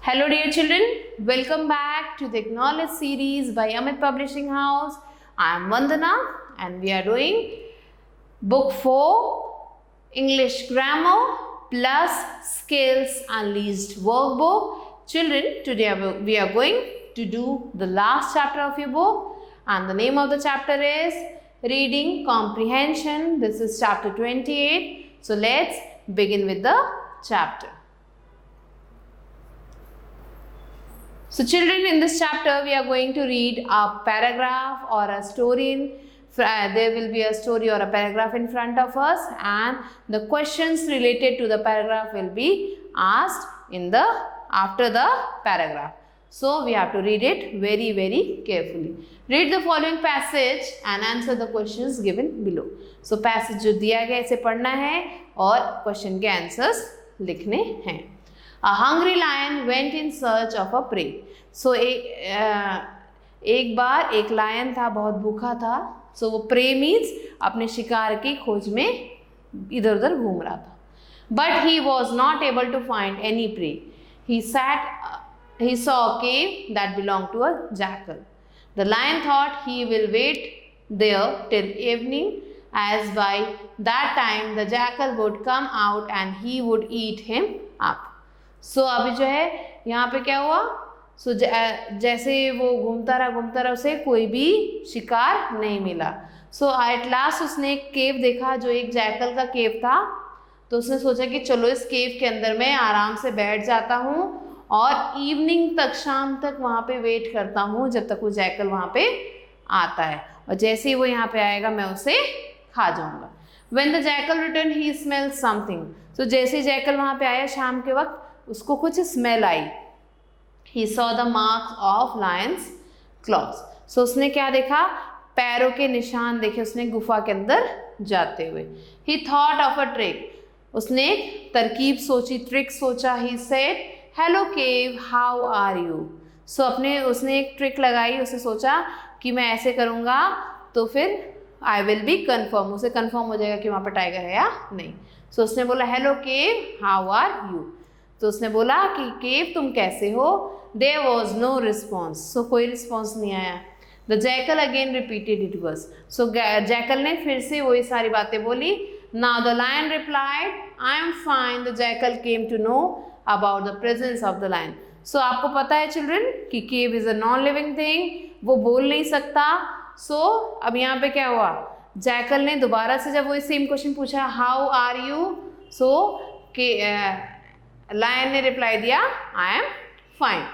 Hello dear children, welcome back to the Knowledge series by Amit Publishing House. I am Vandana and we are doing book 4 English Grammar plus Skills Unleashed workbook. Children, today we are going to do the last chapter of your book and the name of the chapter is Reading Comprehension. This is chapter 28. So let's begin with the chapter. So children, in this chapter we are going to read a paragraph or a story. There will be a story or a paragraph in front of us and the questions related to the paragraph will be asked after the paragraph. So we have to read it very carefully. Read the following passage and answer the questions given below. So passage जो दिया गया इसे पढ़ना है और question के answers लिखने हैं. A hungry lion went in search of a prey. So एक बार एक लायन था, बहुत भूखा था. So वो prey means अपने शिकार की खोज में इधर उधर घूम रहा था. But he was not able to find any prey. He saw a cave that belonged to a jackal. The lion thought he will wait there till evening, as by that time the jackal would come out and he would eat him up. So अभी जो है यहाँ पे क्या हुआ? So जैसे वो घूमता रहा उसे कोई भी शिकार नहीं मिला. So at last उसने एक केव देखा जो एक जैकल का केव था. तो उसने सोचा कि चलो इस केव के अंदर मैं आराम से बैठ जाता हूँ और इवनिंग तक, शाम तक वहाँ पे वेट करता हूँ जब तक वो जैकल वहाँ पे आता है. और जैसे ही वो यहाँ पे आएगा मैं उसे खा जाऊँगा. When the jackal returned, he smelled something. So जैसे ही जैकल वहाँ पे आया शाम के वक्त उसको कुछ smell I. He saw the marks of lion's claws. So उसने क्या देखा? पैरों के निशान देखे उसने गुफा के अंदर जाते हुए. He thought of a trick. उसने एक तरकीब सोची, ट्रिक सोचा. He said, "Hello cave, how are you?" So उसने एक ट्रिक लगाई. उसने सोचा कि मैं ऐसे करूँगा तो फिर I will be confirm. उसे confirm हो जाएगा कि वहाँ पर टाइगर है या नहीं. So उसने बोला, "Hello cave, how are you?" तो उसने बोला कि केव तुम कैसे हो? There was no response. So कोई रिस्पॉन्स नहीं आया. The jackal again repeated it was. So jackal ने फिर से वही सारी बातें बोली. Now the lion replied, I am fine. The jackal came to know about the presence of the lion. So आपको पता है children कि cave is a non-living thing. वो बोल नहीं सकता. So अब यहाँ पे क्या हुआ? जैकल ने दोबारा से जब वो सेम क्वेश्चन पूछा, How are you? So lion ने रिप्लाई दिया, I am fine.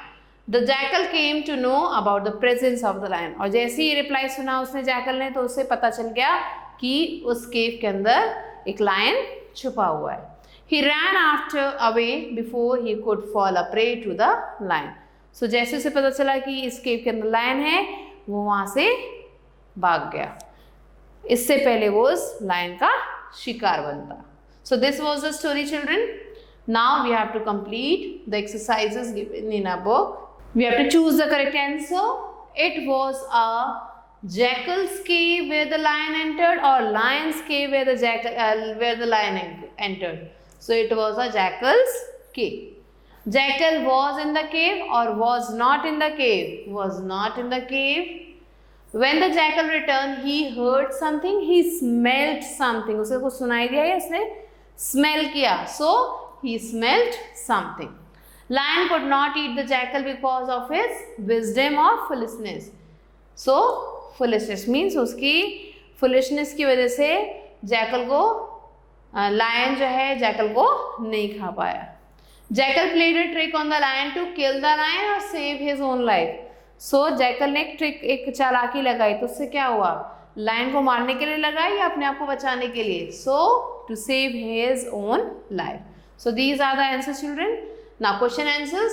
The jackal came to know about the presence of the lion. और जैसे ही रिप्लाई सुना उसने जैकल ने तो उसे पता चल गया कि उस केव के अंदर एक लायन छुपा हुआ है. He ran after away before he could fall a prey to the lion. So जैसे उसे पता चला कि इस केव के अंदर लायन है वो वहाँ से भाग गया. इससे पहले वो उस लायन का शिकार बनता. So this was the story children. Now we have to complete the exercises given in our book. We have to choose the correct answer. It was a jackal's cave where the lion entered or lion's cave where the lion entered. So it was a jackal's cave. Jackal was in the cave or was not in the cave? Was not in the cave. When the jackal returned, he heard something. He smelled something. उसे कुछ सुनाई दिया या उसने smell किया. So he smelled something. Lion could not eat the jackal because of his wisdom or foolishness. So foolishness means उसकी foolishness की वजह से जैकल को lion जो है जैकल को नहीं खा पाया. Jackal played a trick on the lion to kill the lion or save his own life. So jackal ने एक चालाकी लगाई तो उससे क्या हुआ? लायन को मारने के लिए लगाई या अपने आप को बचाने के लिए? So to save his own life. So these are the answers children. Now question answers.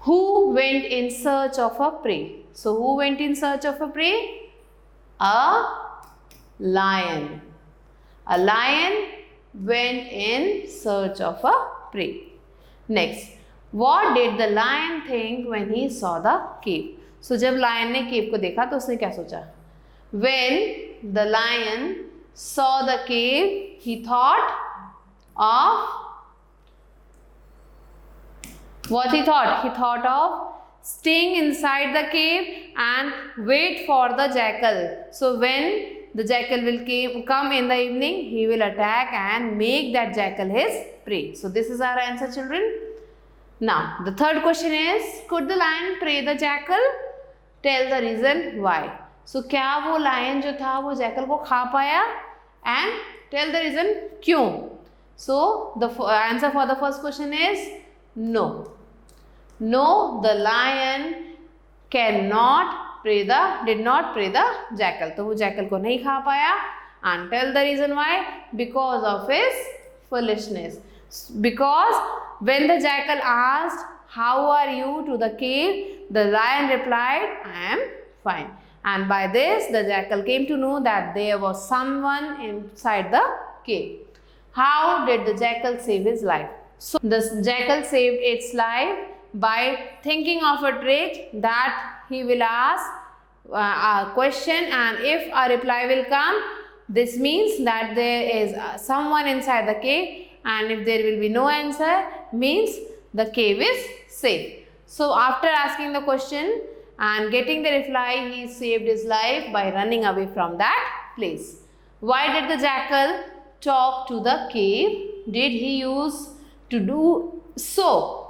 Who went in search of a prey? So who went in search of a prey? A lion. A lion went in search of a prey. Next, what did the lion think when he saw the cave? So जब lion ने cave को देखा तो उसने क्या सोचा? When the lion saw the cave, he thought of What he thought? He thought of staying inside the cave and wait for the jackal. So when the jackal will come in the evening, he will attack and make that jackal his prey. So this is our answer, children. Now the third question is, could the lion prey the jackal? Tell the reason why. So क्या वो lion जो था वो jackal को खा पाया? And tell the reason क्यों. So the answer for the first question is no. No, the lion did not prey the jackal. तो वो jackal को नहीं खा पाया. And tell the reason why. Because of his foolishness. Because when the jackal asked, how are you, to the cave, the lion replied, I am fine. And by this the jackal came to know that there was someone inside the cave. How did the jackal save his life? So the jackal saved its life by thinking of a trick that he will ask a question, and if a reply will come, this means that there is someone inside the cave, and if there will be no answer, means the cave is safe. So after asking the question and getting the reply, he saved his life by running away from that place. Why did the jackal talk to the cave? Did he use to do so?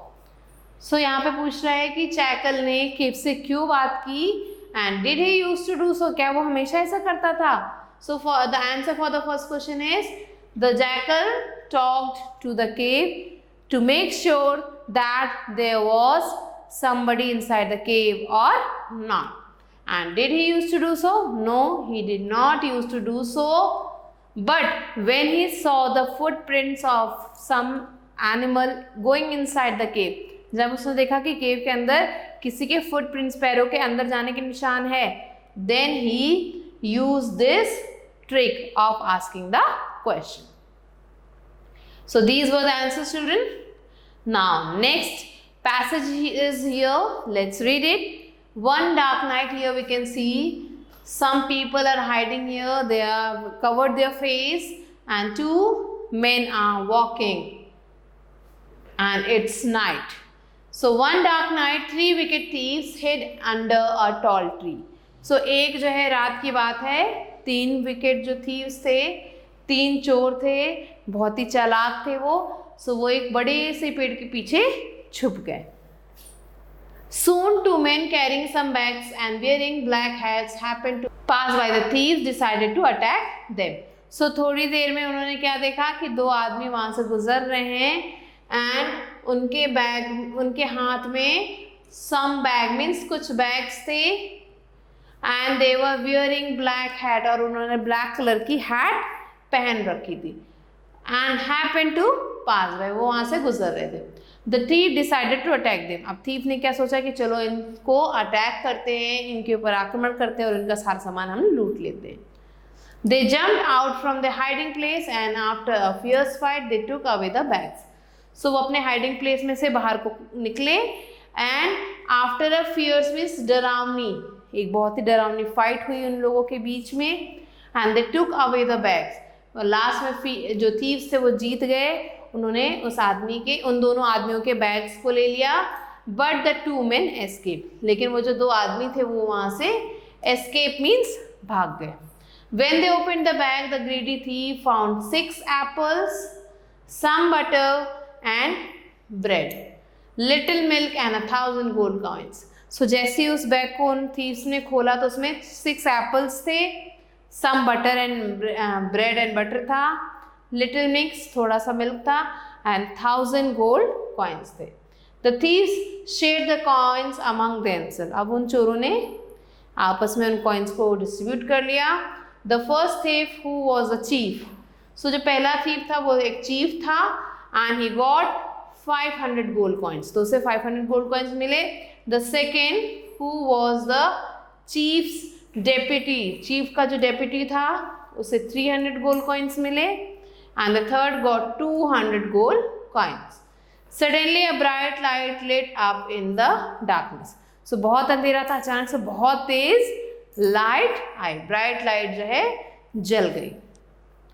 So यहाँ पे पूछ रहा है कि jackal ने केव से क्यों बात की, and did he used to do so? क्या वो हमेशा ऐसा करता था? So for the answer for the first question is, the jackal talked to the cave to make sure that there was somebody inside the cave or not. And did he used to do so? No, he did not used to do so. But when he saw the footprints of some animal going inside the cave, जब उसने देखा कि केव के अंदर किसी के footprints, पैरों के अंदर जाने के निशान है, then he used this trick of asking the question. So these were the answers, children. Now next passage is here. Let's read it. One dark night, here we can see some people are hiding here. They have covered their face, and two men are walking, and it's night. So one dark night, 3 wicked thieves hid under a tall tree. So एक जो है रात की बात है, 3 wicked जो thieves थे, 3 चोर थे, बहुत ही चालाक थे वो. So वो एक बड़े से पेड़ के पीछे छुप गए. Soon 2 men carrying some bags and wearing black hats happened to pass by. The thieves decided to attack them. So थोड़ी देर में उन्होंने क्या देखा कि 2 आदमी वहाँ से गुजर रहे हैं, and उनके हाथ में some bag means कुछ bags थे, and they were wearing black hat, और उन्होंने black कलर की hat पहन रखी थी, and happened to pass by, वो वहाँ से गुजर रहे थे. The thief decided to attack them. अब thief ने क्या सोचा कि चलो इनको अटैक करते हैं, इनके ऊपर आक्रमण करते हैं और इनका सारा सामान हम लूट लेते हैं. They jumped out from the hiding place, and after a fierce fight they took away the bags. So वो अपने हाइडिंग प्लेस में से बाहर को निकले, and after a fierce means डरावनी, एक बहुत ही डरावनी फाइट हुई उन लोगों के बीच में, and they took away the bags. और लास्ट में जो थीव्स थे वो जीत गए, उन्होंने उन दोनों आदमियों के बैग्स को ले लिया. बट द 2 men एस्केप, लेकिन वो जो 2 आदमी थे वो वहाँ से एस्केप मीन्स भाग गए. When they opened the bag, the greedy thief found 6 apples, some butter and bread, little milk and 1,000 gold coins. So जैसे ही उस बैग को उन थीव्स ने खोला तो उसमें 6 एप्पल्स थे, some butter and bread and butter था, little mix थोड़ा सा मिल्क था, and 1,000 gold coins थे. The thieves shared the coins among themselves. अब उन चोरों ने आपस में उन कॉइन्स को डिस्ट्रीब्यूट कर लिया. The first thief, who was a chief. So जो पहला thief था वो एक chief था, and he got 500 gold coins. तो उसे 500 gold coins मिले. The second, who was the chief's deputy. chief का जो deputy था उसे 300 gold coins मिले, and the third got 200 gold coins. Suddenly a bright light lit up in the darkness. So बहुत अंधेरा था, अचानक से बहुत तेज लाइट आई, ब्राइट लाइट जो है जल गई.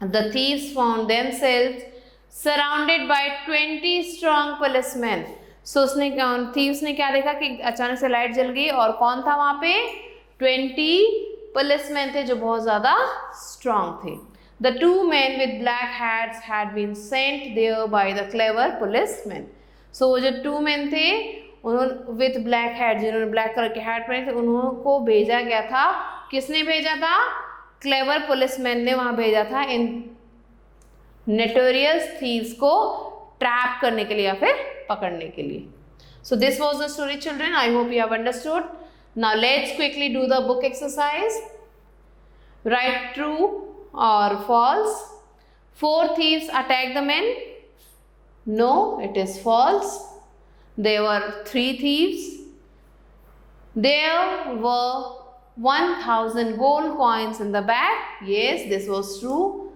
The thieves found themselves surrounded by 20 strong policemen. सो उसने थीव्स ने क्या देखा कि अचानक से लाइट जल गई और कौन था वहां पे? 20 पुलिसमैन थे जो बहुत ज्यादा स्ट्रांग थे. The 2 men with black hats had been sent there by the clever policemen. So वो जो 2 men थे उन्होंने विथ ब्लैक हैट, जिन्होंने ब्लैक कलर के हैट पहने थे, उनको भेजा गया था. किसने भेजा था? क्लेवर पुलिसमैन ने वहां भेजा था इन नोटोरियस थीव्स को ट्रैप करने के लिए या फिर पकड़ने के लिए. So this was the story, children. I hope you have understood. Now let's quickly do the book exercise. Write true or false. 4 thieves attacked the men. No, it is false. There were 3 thieves. There were 1000 gold coins in the bag. Yes, this was true.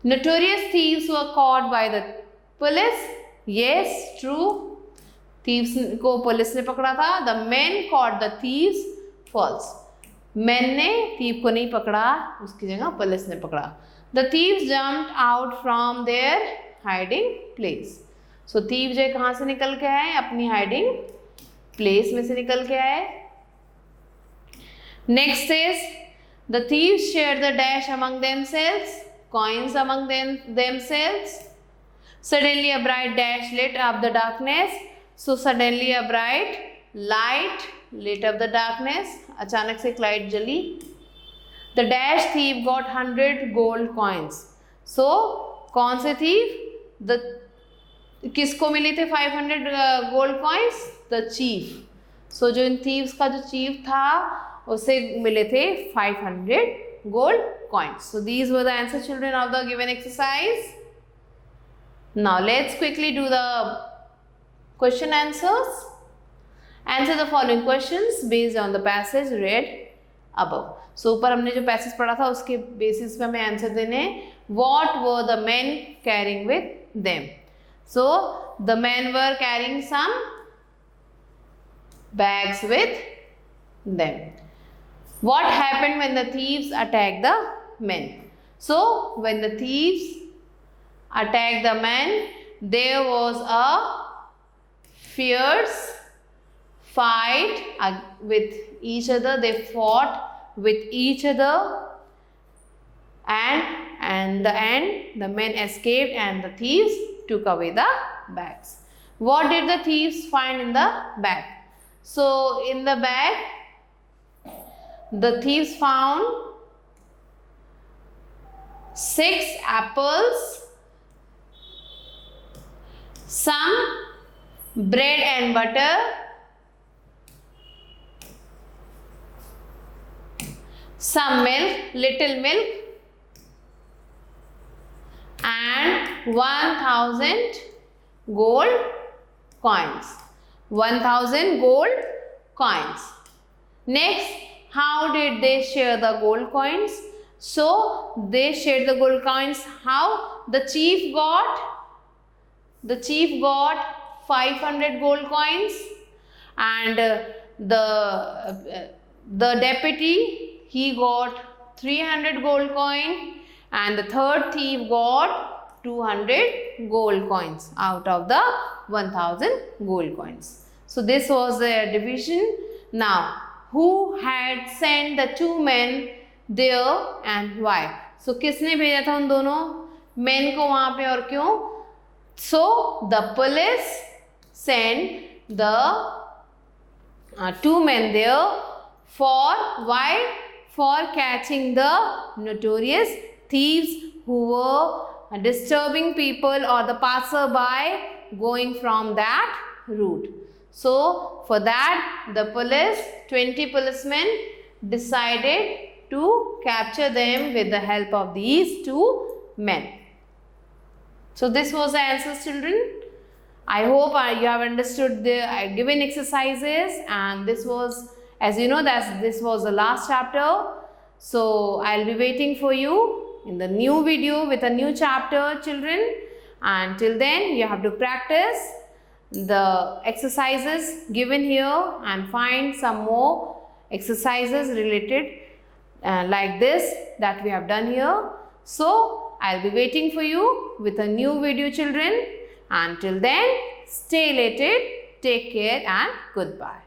Notorious thieves were caught by the police. Yes, true. Thieves को police ने पकड़ा था. The men caught the thieves. False. Men ने thief को नहीं पकड़ा, उसकी जगह पुलिस ने पकड़ा. The thieves jumped out from their hiding place. So thief जो है कहाँ से निकल के आए? अपनी hiding place में से निकल के आए. Next is the thieves shared the dash among themselves, coins among themselves. Suddenly a bright dash lit up the darkness. So suddenly a bright light lit up the darkness. अचानक से एक light जली. The dash thief got 100 gold coins. So कौन से thief? The किसको मिले थे 500 gold coins? The chief. So जो इन thieves का जो chief था उसे मिले थे 500 gold coins. So these were the answer, children, of the given exercise. Now let's quickly do the question answers. Answer the following questions based on the passage read above. So ऊपर हमने जो passage पढ़ा था उसके basis पे हमें answer देने. What were the men carrying with them? So the men were carrying some bags with them. What happened when the thieves attacked the men? So when the thieves attacked the men, there was a fierce fight with each other. They fought with each other, and in the end the men escaped and the thieves took away the bags. What did the thieves find in the bag? So in the bag the thieves found 6 apples, some bread and butter, some milk, little milk, and 1000 gold coins. 1000 gold coins. Next, how did they share the gold coins? So they shared the gold coins. How? The chief got 500 gold coins, and the deputy, he got 300 gold coin, and the third thief got 200 gold coins out of the 1000 gold coins. So this was the division. Now who had sent the 2 men there and why? So किसने भेजा था उन दोनों men को वहां पे और क्यों? So the police sent the 2 men there for why? For catching the notorious thieves who were disturbing people or the passerby going from that route. So for that the police, 20 policemen, decided to capture them with the help of these 2 men. So this was the answer, children. I hope you have understood the given exercises, and this was, as you know, that this was the last chapter. So I'll be waiting for you in the new video with a new chapter, children. And till then you have to practice the exercises given here and find some more exercises related like this that we have done here. So I'll be waiting for you with a new video, children. Until then, stay elated. Take care and goodbye.